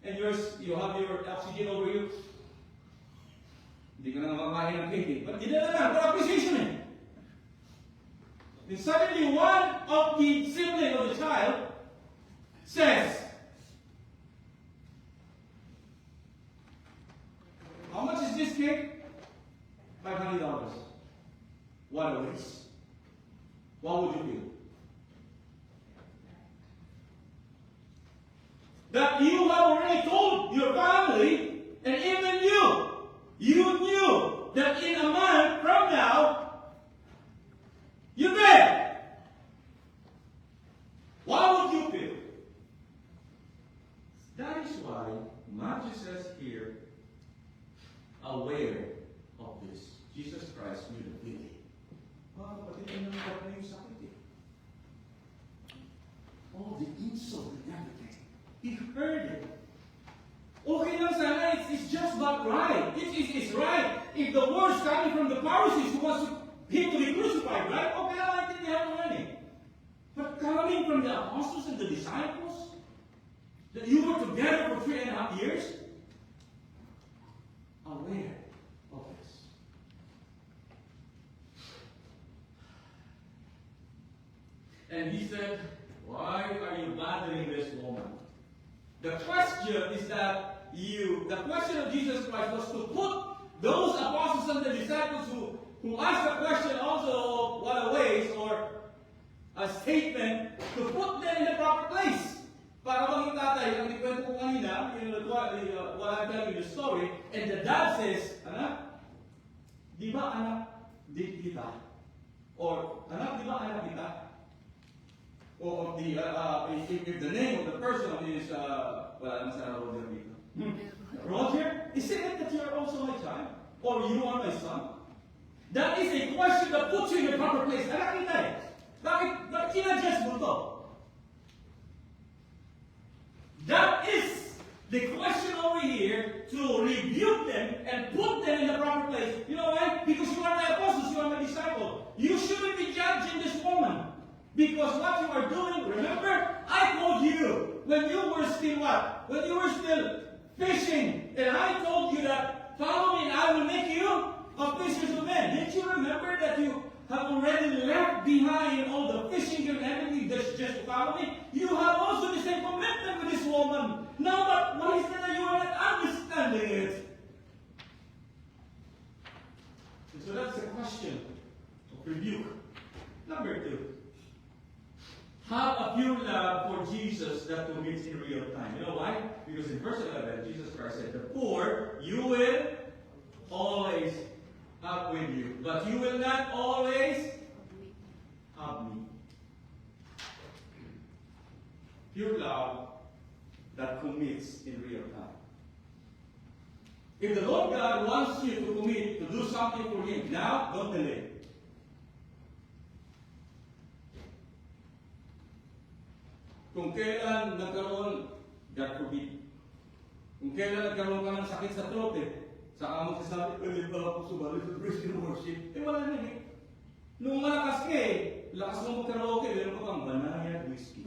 and you have your oxygen over you. Hindi ka na makakain ng cake. But dinala lang for appreciation eh. Then suddenly one of the siblings of the child says, how much is this cake? $500. What a waste. What would you feel? That you have already told your family, and even you knew that in a month from now, you're dead. What would you feel? That is why Matthew says here, aware of this. Jesus Christ knew the feeling. Kapatid, hindi naman na yung sakit eh. Oh, the insult and everything. He heard it. Okay lang sana, it's just about right. It's right. If the word's coming from the Pharisees who wants him to be crucified, right? Okay lang, I think they have money. But coming from the apostles and the disciples, that you were together for 3.5 years, aware of this. And he said, why are you bothering this woman? The question is that the question of Jesus Christ was to put those apostles and the disciples who asked the question also, what a waste, or a statement, to put them in the proper place. Para bang yung tatay, ang ikwento ko kanina, what I'm telling you the story, and the dad says, anak, di ba anak di kita? Or, anak, di ba anak kita? Or if the name of the person is, Roger, is it that you are also my child? Or you are my son? That is a question that puts you in the proper place. Anak kita eh. Bakit kinadjust mo to? That is the question over here to rebuke them and put them in the proper place. You know why? Because you are my apostles, you are my disciple. You shouldn't be judging this woman. Because what you are doing, remember, I told you when you were still what? When you were still fishing, and I told you that, follow me and I will make you a fishers of men. Didn't you remember that you have already left behind all the fishing and everything just to follow me? You have also the same commitment with this woman. Now, but why is it that you are not understanding it? And so that's the question of rebuke. Number 2. Have a pure love for Jesus that commits in real time. You know why? Because in verse 11, Jesus Christ said, the poor you will always have with you, but you will not always have me. Pure love that commits in real time. If the Lord God wants you to commit, to do something for Him, now, don't delay. Kung kailan nagkaroon, God forbid. Kung kailan nagkaroon ka ng sakit sa throat saka mo sasabi, pwede pala ako sumali sa praise and worship. Wala na eh. Nung malakas ka lakas mo mag-karaoke, meron ka pang banana whiskey.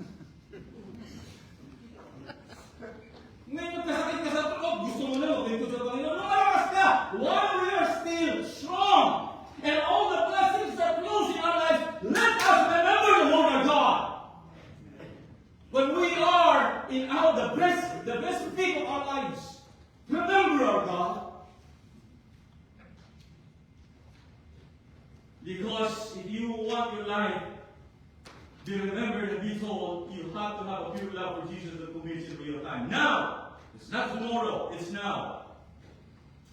Ngayon magkasakit ka sa throat, gusto mo na magbento sa Panginoon. Nung malakas ka, while we are still strong, and all the blessings that flows in our lives, let us remember the Lord our God. When we are in the best peak of our lives, remember our God. Because if you want your life to remember and be told, you have to have a pure love for Jesus that commits in real time. Now! It's not tomorrow, it's now.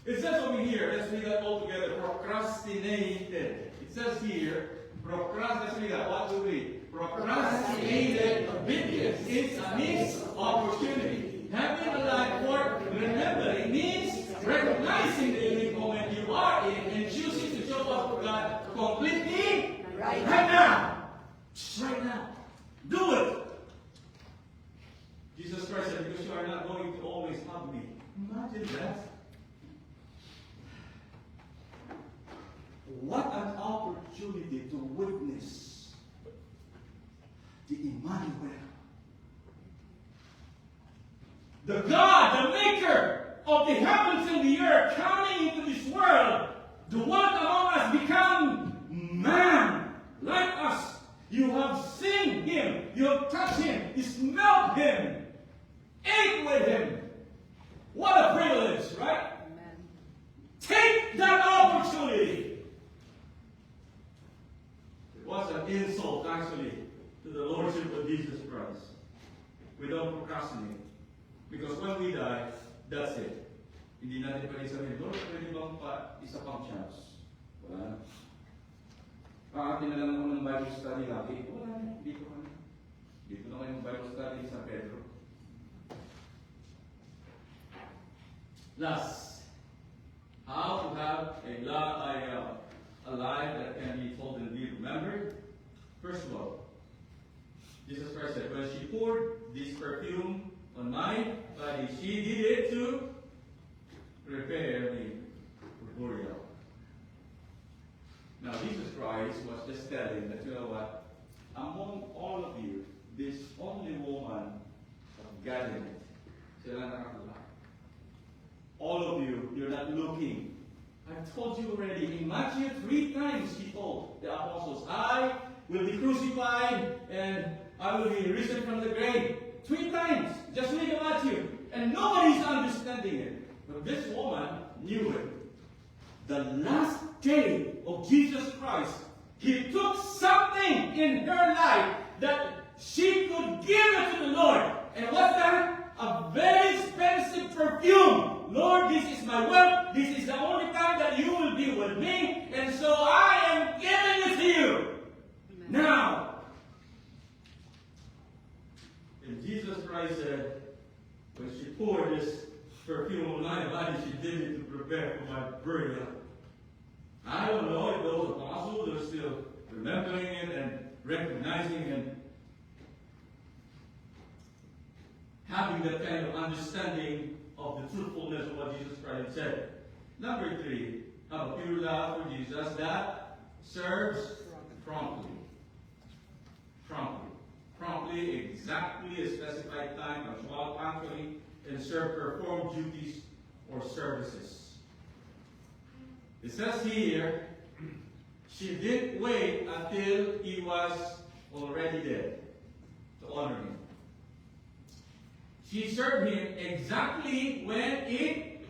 It says over here, let's read that all together, procrastinated. It says here, let's read that. What do we read? Procrastinated obedience is a missed opportunity. Having a life for remembering means recognizing the unique moment you are in and choosing to show up for God completely right now. Right now. Do it. Jesus Christ said, because you are not going to always have me. Imagine that. What an opportunity to witness the Emmanuel. The God maker of the heavens and the earth, coming into this world, the one among us become man like us. You have seen him, you have touched him, you smelled him, ate with him. What a privilege, right? Amen. Take that opportunity. It was an insult, actually, to the Lordship of Jesus Christ. We don't procrastinate. Because when we die, that's it. Hindi natin pwede sabihin, Lord, pwede bang isa pang chance? Wala na. Atin na lang ako ng Bible study lagi. Wala na. Dito ka na. Dito na kayo ng Bible study sa Pedro. Last, how to have a life that can be told and be remembered. First of all, Jesus Christ said, when she poured this perfume on my body, she did it to prepare me for burial. Now, Jesus Christ was just telling that, you know what, among all of you, this only woman of Galilee, sila nakakula. All of you, you're not looking. I've told you already, in Matthew 3 times he told the apostles, I will be crucified and I will be risen from the grave. 3 times. Just read Matthew. And nobody's understanding it. But this woman knew it. The last day of Jesus Christ, he took something in her life that she could give it to the Lord. And what's that? A very expensive perfume. Lord, this is my wealth. This is the only time that you will be with me. And so I am giving it to you. Amen. Now, and Jesus Christ said, when she poured this perfume on my body, she did it to prepare for my burial. I don't know if those apostles are still remembering it and recognizing and having that kind of understanding of the truthfulness of what Jesus Christ said. Number 3, have a pure love for Jesus that serves promptly. Promptly, exactly a specified time, punctually, and perform duties or services. It says here, she didn't wait until he was already dead to honor him. She served him exactly when it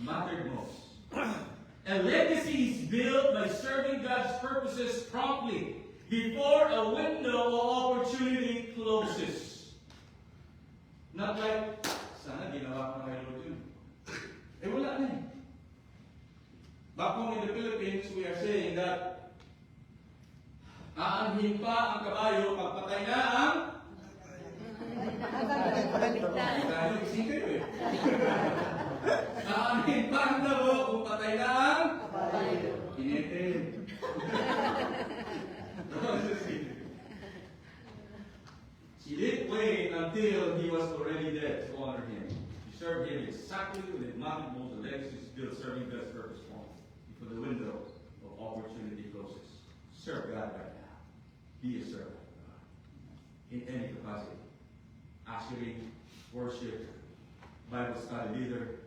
mattered most. A legacy is built by serving God's purposes promptly before a window of opportunity closes. Not like, sana ginawa ko na kay Lord yun. Eh wala na eh. Back home in the Philippines, we are saying that aanhin pa ang kabayo pag patay na ang tayo, ising kayo eh. Aanhin pa ang tabo kung patay na ang inetin. She didn't wait until he was already dead to honor him. She served him exactly when it mattered most. The legacy is still serving God's purpose for the window of opportunity closes. Serve God right now. Be a servant of God in any capacity. Actually, worship, Bible study leader,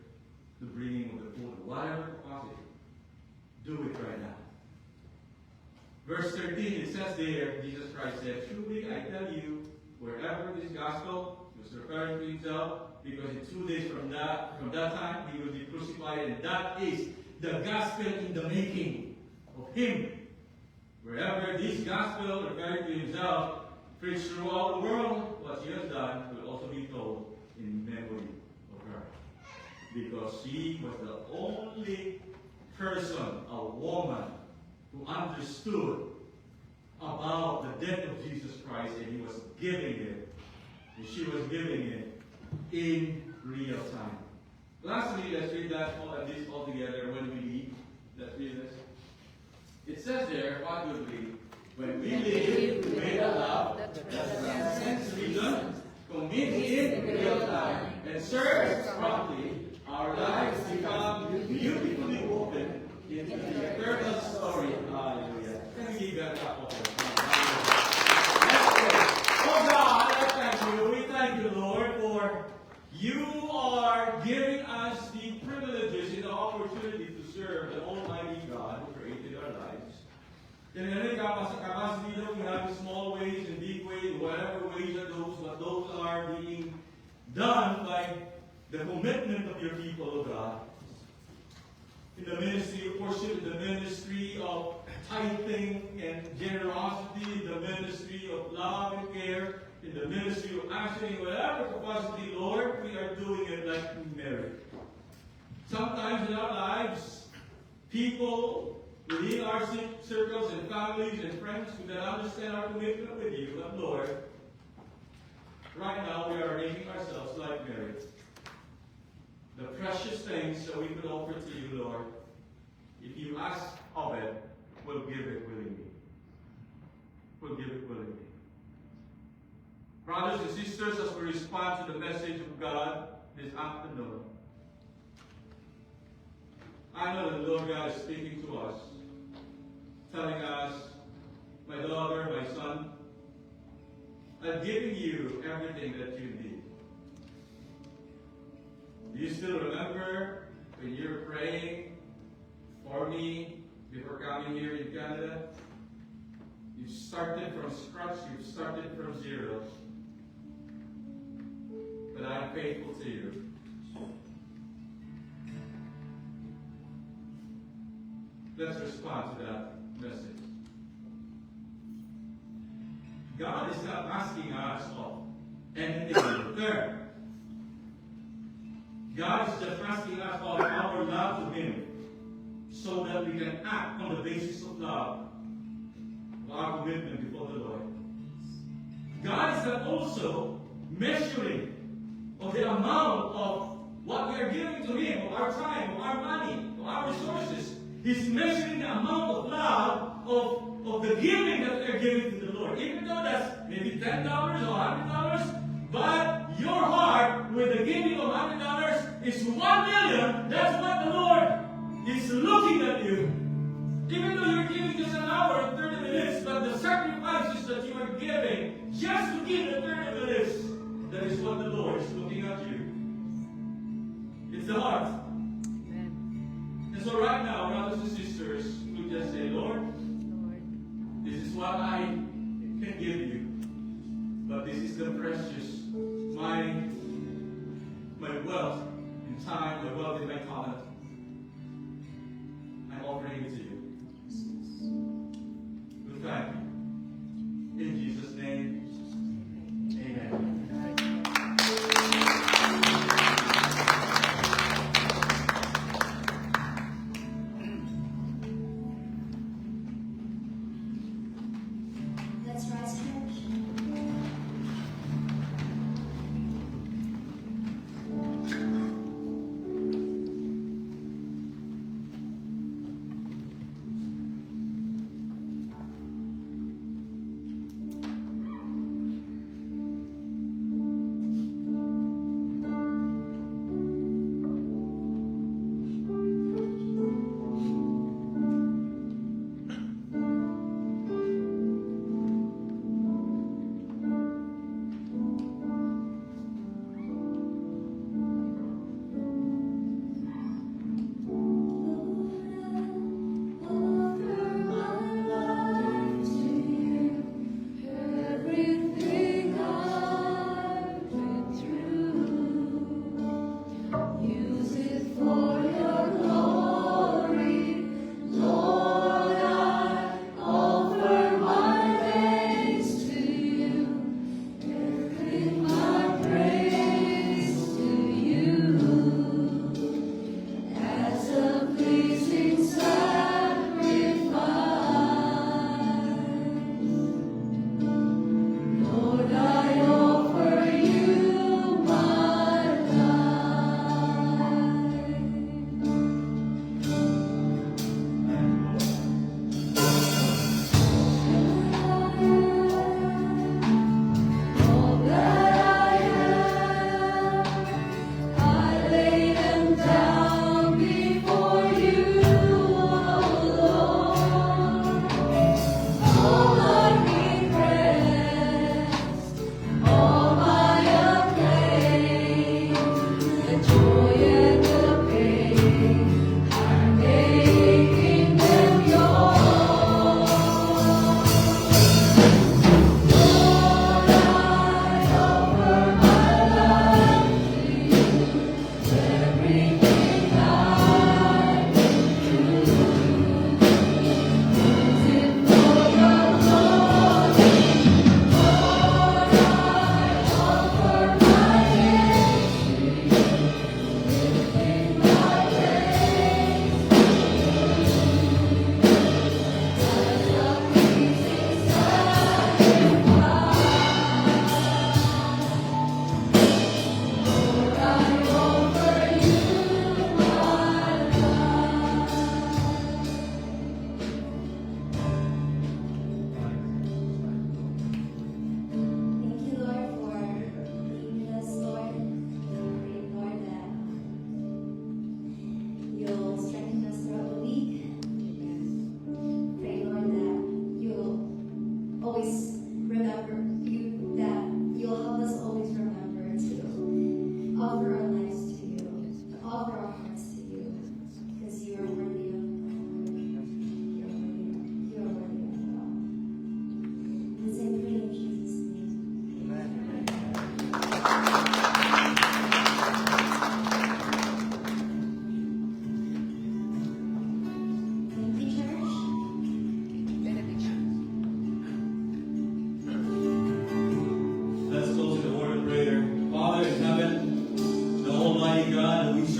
the bringing of the food, whatever capacity. Do it right now. Verse 13, it says there, Jesus Christ said, truly I tell you, wherever this gospel was referring to himself, because in 2 days from that time, he will be crucified, and that is the gospel in the making of him. Wherever this gospel referring to himself preached throughout the world, what she has done will also be told in memory of her. Because she was the only person, a woman, who understood about the death of Jesus Christ, and he was giving it, and she was giving it in real time. Lastly, let's read this all together when we leave. Let's read this. It says there, positively, when we live with a love that transcends reason, commit in real time, and serves promptly, our lives become beautifully woven into the eternal story. Hallelujah. Can we give that up? Let's pray. Oh God, I thank you. We thank you, Lord, for you are giving us the privileges and the opportunity to serve the Almighty God who created our lives. And then capacity that we have in small ways and big ways, whatever ways are those, but those are being done by the commitment of your people, of God. In the ministry of worship, in the ministry of tithing and generosity, in the ministry of love and care, in the ministry of answering whatever capacity, Lord, we are doing it like Mary. Sometimes in our lives, people within our circles and families and friends who don't understand our commitment with you, but Lord, right now we are making ourselves like Mary. The precious things that we could offer to you, Lord, if you ask of it, we'll give it willingly. We'll give it willingly. Brothers and sisters, as we respond to the message of God this afternoon, I know that the Lord God is speaking to us, telling us, my daughter, my son, I'm giving you everything that you need. Do you still remember when you were praying for me before coming here in Canada? You started from scratch, you started from zero. But I'm faithful to you. Let's respond to that message. God is not asking us of anything in return. God is just asking us of our love to Him so that we can act on the basis of love, of our commitment before the Lord. God is not also measuring of the amount of what we are giving to Him, of our time, of our money, of our resources. He's measuring the amount of love of the giving that we are giving to the Lord. Even though that's maybe $10 or $100, but your heart with the giving of $100 is $1 million. That's what the Lord is looking at you. Even though you're giving just an hour and 30 minutes, but the sacrifices that you are giving just to give the 30 minutes, that is what the Lord is looking at you. It's the heart. Amen. And so right now, brothers and sisters, we just say, Lord, this is what I can give you. But this is the precious, my wealth in time, my wealth in my talent. I'm offering it to you. We thank you. In Jesus' name, amen. Let's rise, church.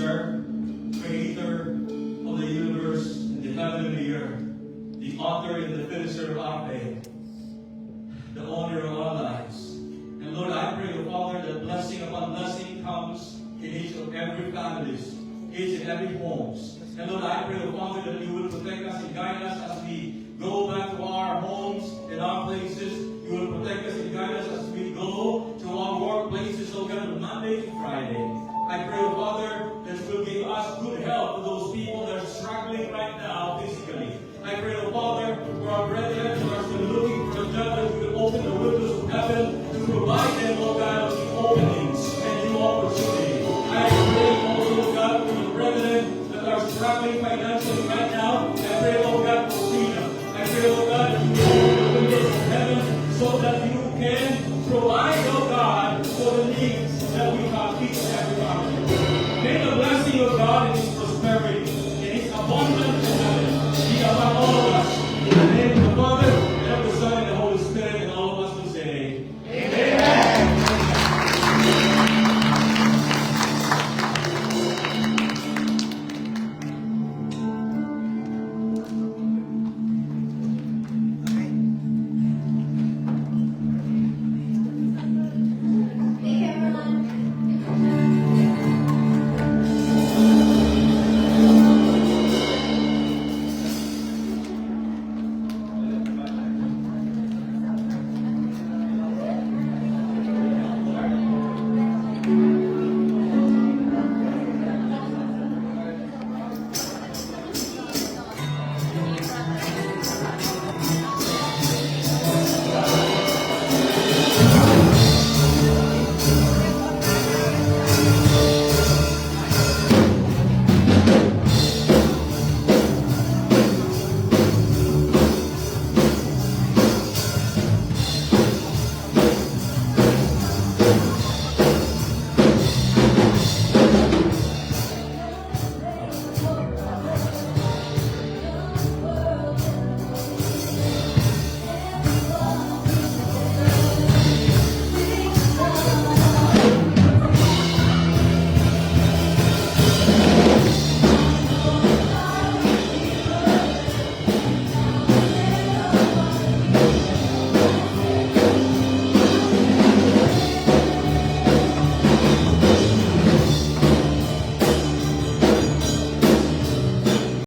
Sir, Creator of the universe and the heaven and the earth, the author and the finisher of our faith, the owner of our lives. And Lord, I pray, O Father, that blessing upon blessing comes in each of every families, each and every homes. And Lord, I pray, O Father, that you will protect us and guide us as we go back to our homes and our places. You will protect us and guide us as we go to our workplaces, O God, from Monday to Friday. I pray, O Father, that you will give us good health for those people that are struggling right now physically. I pray, O Father, for our brethren who are still looking for a job, that you will open the windows of heaven to provide them, O God, with openings and new opportunity. I pray also, God, for the brethren that are struggling financially right now. I pray, O God, for freedom. I pray, O God, that you will open the windows of heaven so that you can provide, O God, for the needs that we have each and every family. May the blessing of God and His